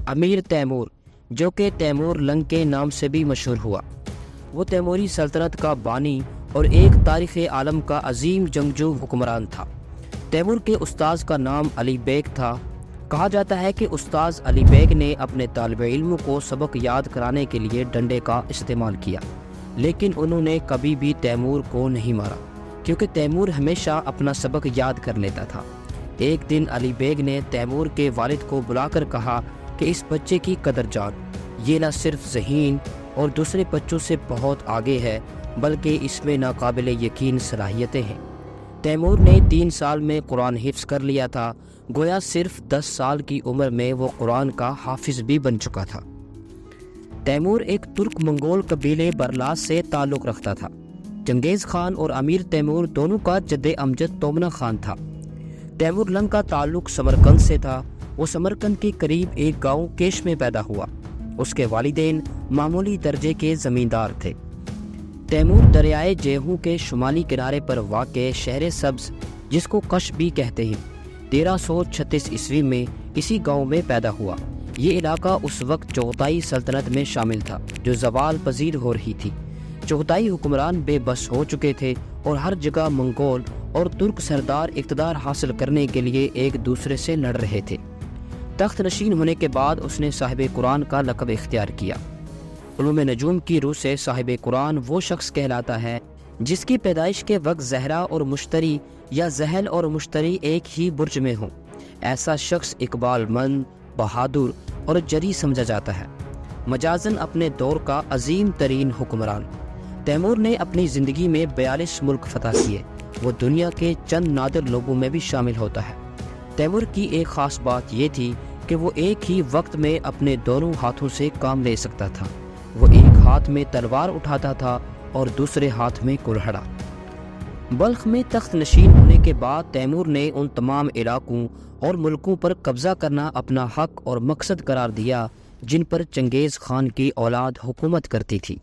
امیر Timur, جو کہ Timur لنگ کے نام سے بھی مشہور ہوا، وہ تیموری سلطنت کا بانی اور ایک تاریخ عالم کا عظیم جنگجو حکمران تھا۔ تیمور کے استاذ کا نام علی بیگ تھا۔ کہا جاتا ہے کہ استاذ علی بیگ نے اپنے طالب علموں کو سبق یاد کرانے کے لیے ڈنڈے کا استعمال کیا، لیکن انہوں نے کبھی بھی تیمور کو نہیں مارا، کیونکہ تیمور ہمیشہ اپنا سبق یاد کر لیتا تھا۔ ایک دن علی بیگ نے تیمور کے والد کو بلا کر کہا کہ اس بچے کی قدر جان، یہ نہ صرف ذہین اور دوسرے بچوں سے بہت آگے ہے، بلکہ اس میں ناقابل یقین صلاحیتیں ہیں۔ تیمور نے 3 سال میں قرآن حفظ کر لیا تھا، گویا صرف 10 سال کی عمر میں وہ قرآن کا حافظ بھی بن چکا تھا۔ تیمور ایک ترک منگول قبیلے برلاس سے تعلق رکھتا تھا۔ چنگیز خان اور امیر تیمور دونوں کا جد امجد تومنہ خان تھا۔ تیمور لنگ کا تعلق سمرقند سے تھا۔ وہ سمرقند کے قریب ایک گاؤں کیش میں پیدا ہوا۔ اس کے والدین معمولی درجے کے زمیندار تھے۔ تیمور دریائے جیہوں کے شمالی کنارے پر واقع شہر سبز، جس کو قش بھی کہتے ہیں، 1336 عیسوی میں اسی گاؤں میں پیدا ہوا۔ یہ علاقہ اس وقت چغتائی سلطنت میں شامل تھا، جو زوال پذیر ہو رہی تھی۔ چغتائی حکمران بے بس ہو چکے تھے اور ہر جگہ منگول اور ترک سردار اقتدار حاصل کرنے کے لیے ایک دوسرے سے لڑ رہے تھے۔ تخت نشین ہونے کے بعد اس نے صاحب قرآن کا لقب اختیار کیا۔ علوم نجوم کی روح سے صاحب قرآن وہ شخص کہلاتا ہے جس کی پیدائش کے وقت زہرا اور مشتری یا زحل اور مشتری ایک ہی برج میں ہوں۔ ایسا شخص اقبال مند، بہادر اور جری سمجھا جاتا ہے، مجازن اپنے دور کا عظیم ترین حکمران۔ تیمور نے اپنی زندگی میں 42 ملک فتح کیے۔ وہ دنیا کے چند نادر لوگوں میں بھی شامل ہوتا ہے۔ تیمور کی ایک خاص بات یہ تھی کہ وہ ایک ہی وقت میں اپنے دونوں ہاتھوں سے کام لے سکتا تھا۔ وہ ایک ہاتھ میں تلوار اٹھاتا تھا اور دوسرے ہاتھ میں کلہڑا۔ بلخ میں تخت نشین ہونے کے بعد تیمور نے ان تمام علاقوں اور ملکوں پر قبضہ کرنا اپنا حق اور مقصد قرار دیا جن پر چنگیز خان کی اولاد حکومت کرتی تھی۔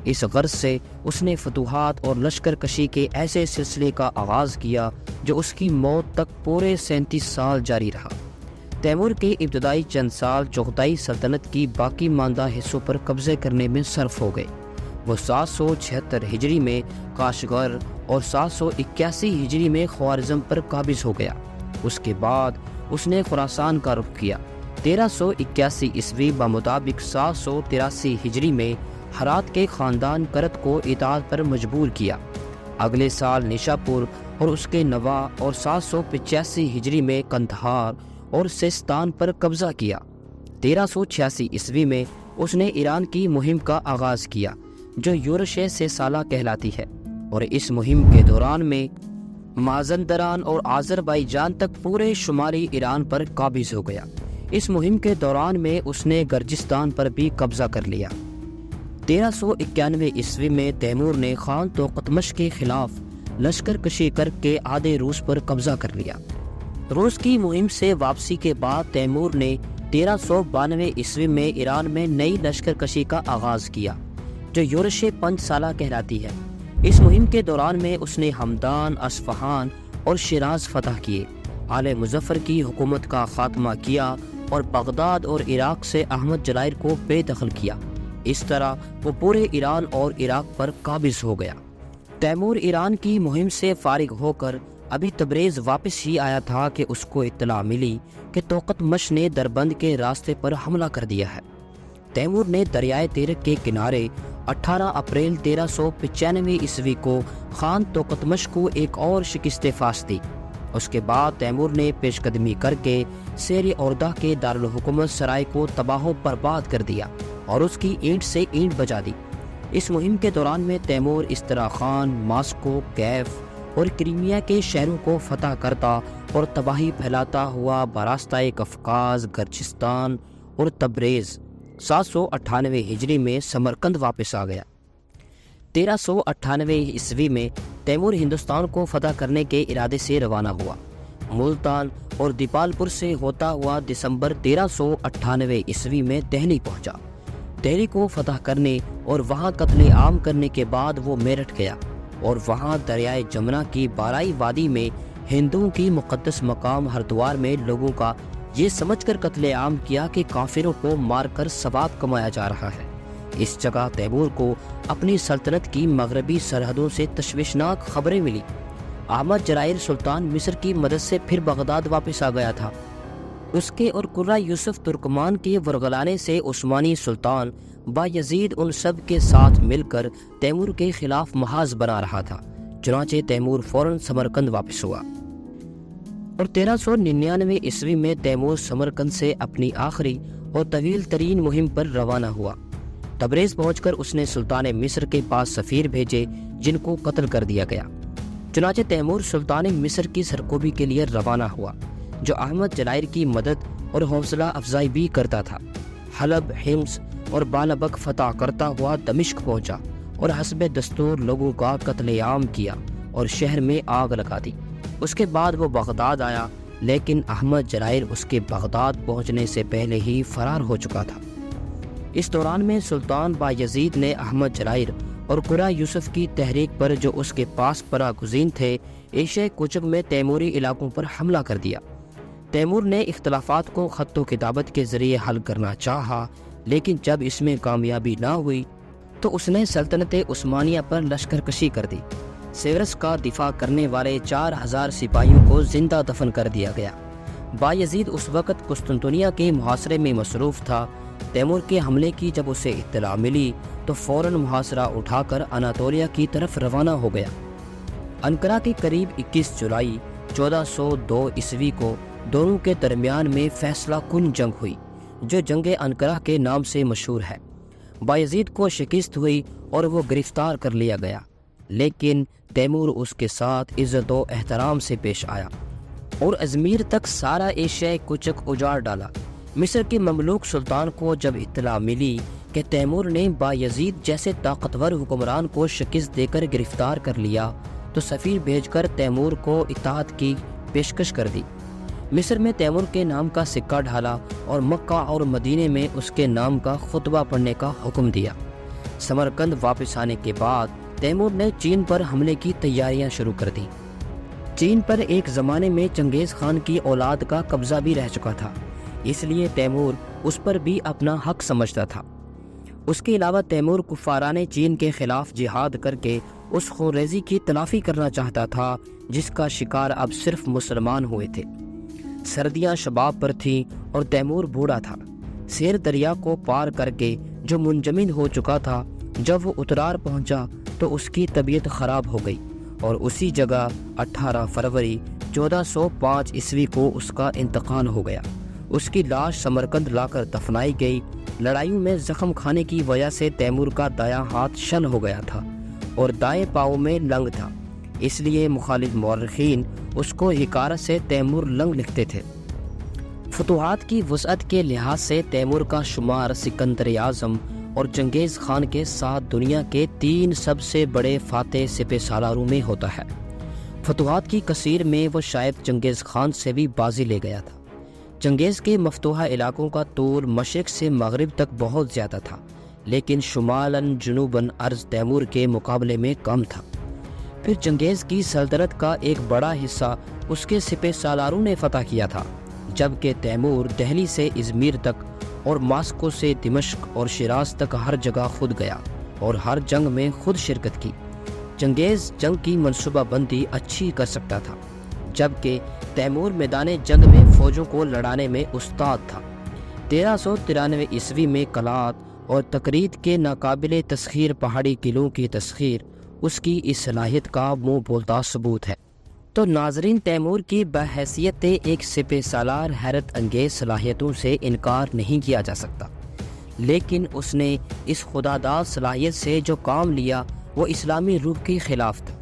اس غرض سے اس نے فتوحات اور لشکر کشی کے ایسے سلسلے کا آغاز کیا جو اس کی موت تک پورے 37 سال جاری رہا۔ تیمور کے ابتدائی چند سال چغتائی سلطنت کی باقی ماندہ حصوں پر قبضے کرنے میں صرف ہو گئے۔ وہ 776 ہجری میں کاشغر اور 781 ہجری میں خوارزم پر قابض ہو گیا۔ اس کے بعد اس نے خراسان کا رخ کیا۔ 1381 عیسوی بمطابق 783 ہجری میں ہرات کے خاندان کرت کو اطاعت پر مجبور کیا۔ اگلے سال نیشاپور اور اس کے نوا اور 785 ہجری میں قندھار اور سیستان پر قبضہ کیا۔ 1386 عیسوی میں اس نے ایران کی مہم کا آغاز کیا جو یورش سے سالہ کہلاتی ہے، اور اس مہم کے دوران میں مازندران اور آذربائیجان تک پورے شمالی ایران پر قابض ہو گیا۔ اس مہم کے دوران میں اس نے گرجستان پر بھی قبضہ کر لیا۔ 1391 عیسوی میں تیمور نے خان توقتمش کے خلاف لشکر کشی کر کے آدھے روس پر قبضہ کر لیا۔ روس کی مہم سے واپسی کے بعد تیمور نے 1392 عیسوی میں ایران میں نئی لشکر کشی کا آغاز کیا جو یورش 5 سالہ کہلاتی ہے۔ اس مہم کے دوران میں اس نے ہمدان، اصفہان اور شیراز فتح کیے، آل مظفر کی حکومت کا خاتمہ کیا اور بغداد اور عراق سے احمد جلائر کو بے دخل کیا۔ اس طرح وہ پورے ایران اور عراق پر قابض ہو گیا۔ تیمور ایران کی مہم سے فارغ ہو کر ابھی تبریز واپس ہی آیا تھا کہ اس کو اطلاع ملی کہ توقتمش نے دربند کے راستے پر حملہ کر دیا ہے۔ تیمور نے دریائے تیرک کے کنارے 18 اپریل 1395 عیسوی کو خان توقتمش کو ایک اور شکست فاش دی۔ اس کے بعد تیمور نے پیش قدمی کر کے سیر اوردہ کے دارالحکومت سرائے کو تباہ و برباد کر دیا اور اس کی اینٹ سے اینٹ بجا دی۔ اس مہم کے دوران میں تیمور استراخان، ماسکو، کیف اور کرائمیا کے شہروں کو فتح کرتا اور تباہی پھیلاتا ہوا براستہ قفقاز، گرجستان اور تبریز 798 ہجری میں سمرقند واپس آ گیا۔ 1398 عیسوی میں تیمور ہندوستان کو فتح کرنے کے ارادے سے روانہ ہوا۔ ملتان اور دیپال پور سے ہوتا ہوا دسمبر 1398 عیسوی میں دہلی پہنچا۔ دہلی کو فتح کرنے اور وہاں قتل عام کرنے کے بعد وہ میرٹھ گیا اور وہاں دریائے جمنا کی بارائی وادی میں ہندوؤں کی مقدس مقام ہردوار میں لوگوں کا یہ سمجھ کر قتل عام کیا کہ کافروں کو مار کر ثواب کمایا جا رہا ہے۔ اس جگہ تیمور کو اپنی سلطنت کی مغربی سرحدوں سے تشویشناک خبریں ملی۔ احمد جرائر سلطان مصر کی مدد سے پھر بغداد واپس آ گیا تھا۔ اس کے اور قرہ یوسف ترکمان کے ورغلانے سے عثمانی سلطان بایزید ان سب کے ساتھ مل کر تیمور کے خلاف محاذ بنا رہا تھا۔ چنانچہ تیمور فوراً سمرقند واپس ہوا اور 1399 عیسوی میں تیمور سمرقند سے اپنی آخری اور طویل ترین مہم پر روانہ ہوا۔ تبریز پہنچ کر اس نے سلطان مصر کے پاس سفیر بھیجے جن کو قتل کر دیا گیا۔ چنانچہ تیمور سلطان مصر کی سرکوبی کے لیے روانہ ہوا، جو احمد جلائر کی مدد اور حوصلہ افزائی بھی کرتا تھا۔ حلب، حمص اور بالبک فتح کرتا ہوا دمشق پہنچا اور حسب دستور لوگوں کا قتل عام کیا اور شہر میں آگ لگا دی۔ اس کے بعد وہ بغداد آیا، لیکن احمد جلائر اس کے بغداد پہنچنے سے پہلے ہی فرار ہو چکا تھا۔ اس دوران میں سلطان بایزید نے احمد جلائر اور قرہ یوسف کی تحریک پر، جو اس کے پاس پناہ گزین تھے، ایشیا کوچک میں تیموری علاقوں پر حملہ کر دیا۔ تیمور نے اختلافات کو خط و کتابت کے ذریعے حل کرنا چاہا، لیکن جب اس میں کامیابی نہ ہوئی تو اس نے سلطنت عثمانیہ پر لشکر کشی کر دی۔ سیورس کا دفاع کرنے والے 4000 سپاہیوں کو زندہ دفن کر دیا گیا۔ بایزید اس وقت قسطنطنیہ کے محاصرے میں مصروف تھا۔ تیمور کے حملے کی جب اسے اطلاع ملی تو فوراً محاصرہ اٹھا کر اناطولیہ کی طرف روانہ ہو گیا۔ انقرہ کے قریب 21 جولائی 1402 عیسوی کو دونوں کے درمیان میں فیصلہ کن جنگ ہوئی، جو جنگ انقرہ کے نام سے مشہور ہے۔ بایزید کو شکست ہوئی اور وہ گرفتار کر لیا گیا، لیکن تیمور اس کے ساتھ عزت و احترام سے پیش آیا اور ازمیر تک سارا ایشیا کوچک اجاڑ ڈالا۔ مصر کے مملوک سلطان کو جب اطلاع ملی کہ تیمور نے بایزید جیسے طاقتور حکمران کو شکست دے کر گرفتار کر لیا، تو سفیر بھیج کر تیمور کو اطاعت کی پیشکش کر دی۔ مصر میں تیمور کے نام کا سکہ ڈھالا اور مکہ اور مدینے میں اس کے نام کا خطبہ پڑھنے کا حکم دیا۔ سمرقند واپس آنے کے بعد تیمور نے چین پر حملے کی تیاریاں شروع کر دیں۔ چین پر ایک زمانے میں چنگیز خان کی اولاد کا قبضہ بھی رہ چکا تھا، اس لیے تیمور اس پر بھی اپنا حق سمجھتا تھا۔ اس کے علاوہ تیمور کفاران چین کے خلاف جہاد کر کے اس خونریزی کی تلافی کرنا چاہتا تھا جس کا شکار اب صرف مسلمان ہوئے تھے۔ سردیاں شباب پر تھیں اور تیمور بوڑھا تھا۔ سیر دریا کو پار کر کے جو منجمد ہو چکا تھا، جب وہ اترار پہنچا تو اس کی طبیعت خراب ہو گئی اور اسی جگہ 18 فروری 1405 عیسوی کو اس کا انتقال ہو گیا۔ اس کی لاش سمرقند لا کر دفنائی گئی۔ لڑائیوں میں زخم کھانے کی وجہ سے تیمور کا دایاں ہاتھ شل ہو گیا تھا اور دائیں پاؤں میں لنگ تھا، اس لیے مخالف مورخین اس کو حقارت سے تیمور لنگ لکھتے تھے۔ فتوحات کی وسعت کے لحاظ سے تیمور کا شمار سکندر اعظم اور چنگیز خان کے ساتھ دنیا کے 3 سب سے بڑے فاتح سپہ سالاروں میں ہوتا ہے۔ فتوحات کی کثیر میں وہ شاید چنگیز خان سے بھی بازی لے گیا تھا۔ چنگیز کے مفتوحہ علاقوں کا طول مشرق سے مغرب تک بہت زیادہ تھا، لیکن شمالاً جنوباً عرض تیمور کے مقابلے میں کم تھا۔ پھر چنگیز کی سلطنت کا ایک بڑا حصہ اس کے سپہ سالاروں نے فتح کیا تھا، جبکہ تیمور دہلی سے ازمیر تک اور ماسکو سے دمشق اور شیراز تک ہر جگہ خود گیا اور ہر جنگ میں خود شرکت کی۔ چنگیز جنگ کی منصوبہ بندی اچھی کر سکتا تھا، جبکہ تیمور میدان جنگ میں فوجوں کو لڑانے میں استاد تھا۔ 1393 عیسوی میں قلعات اور تقرید کے ناقابل تسخیر پہاڑی قلعوں کی تسخیر اس کی اس صلاحیت کا منہ بولتا ثبوت ہے۔ تو ناظرین، تیمور کی بحیثیت ایک سپہ سالار حیرت انگیز صلاحیتوں سے انکار نہیں کیا جا سکتا، لیکن اس نے اس خداداد صلاحیت سے جو کام لیا وہ اسلامی روح کے خلاف تھا۔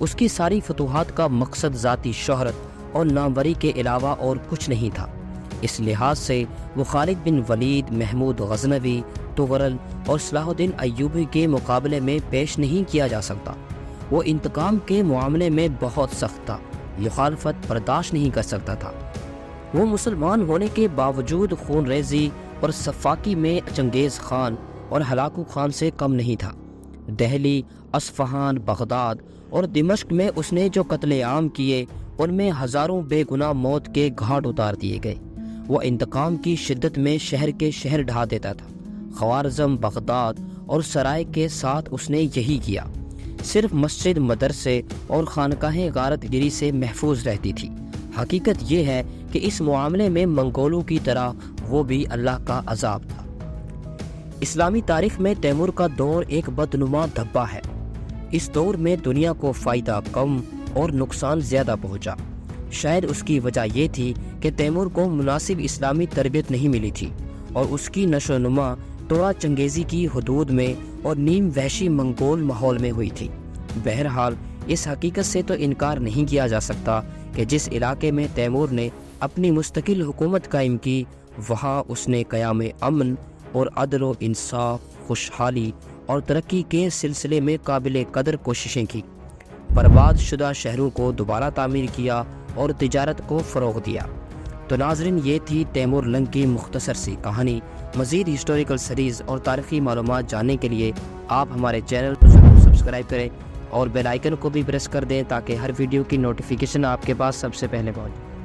اس کی ساری فتوحات کا مقصد ذاتی شہرت اور ناموری کے علاوہ اور کچھ نہیں تھا۔ اس لحاظ سے وہ خالد بن ولید، محمود غزنوی، تغرل اور صلاح الدین ایوبی کے مقابلے میں پیش نہیں کیا جا سکتا۔ وہ انتقام کے معاملے میں بہت سخت تھا، مخالفت برداشت نہیں کر سکتا تھا۔ وہ مسلمان ہونے کے باوجود خون ریزی اور سفاکی میں چنگیز خان اور ہلاکو خان سے کم نہیں تھا۔ دہلی، اصفہان، بغداد اور دمشق میں اس نے جو قتل عام کیے، ان میں ہزاروں بے گناہ موت کے گھاٹ اتار دیے گئے وہ انتقام کی شدت میں شہر کے شہر ڈھا دیتا تھا۔ خوارزم، بغداد اور سرائے کے ساتھ اس نے یہی کیا۔ صرف مسجد، مدرسے اور خانقاہیں غارت گری سے محفوظ رہتی تھی۔ حقیقت یہ ہے کہ اس معاملے میں منگولوں کی طرح وہ بھی اللہ کا عذاب تھا۔ اسلامی تاریخ میں تیمور کا دور ایک بدنما دھبا ہے۔ اس دور میں دنیا کو فائدہ کم اور نقصان زیادہ پہنچا۔ شاید اس کی وجہ یہ تھی کہ تیمور کو مناسب اسلامی تربیت نہیں ملی تھی اور اس کی نشو و نما توڑا چنگیزی کی حدود میں اور نیم وحشی منگول ماحول میں ہوئی تھی۔ بہرحال اس حقیقت سے تو انکار نہیں کیا جا سکتا کہ جس علاقے میں تیمور نے اپنی مستقل حکومت قائم کی، وہاں اس نے قیام امن اور عدل و انصاف، خوشحالی اور ترقی کے سلسلے میں قابل قدر کوششیں کی۔ برباد شدہ شہروں کو دوبارہ تعمیر کیا اور تجارت کو فروغ دیا۔ تو ناظرین، یہ تھی تیمور لنگ کی مختصر سی کہانی۔ مزید ہسٹوریکل سیریز اور تاریخی معلومات جاننے کے لیے آپ ہمارے چینل کو ضرور سبسکرائب کریں اور بیل آئیکن کو بھی پریس کر دیں تاکہ ہر ویڈیو کی نوٹیفیکیشن آپ کے پاس سب سے پہلے پہنچے۔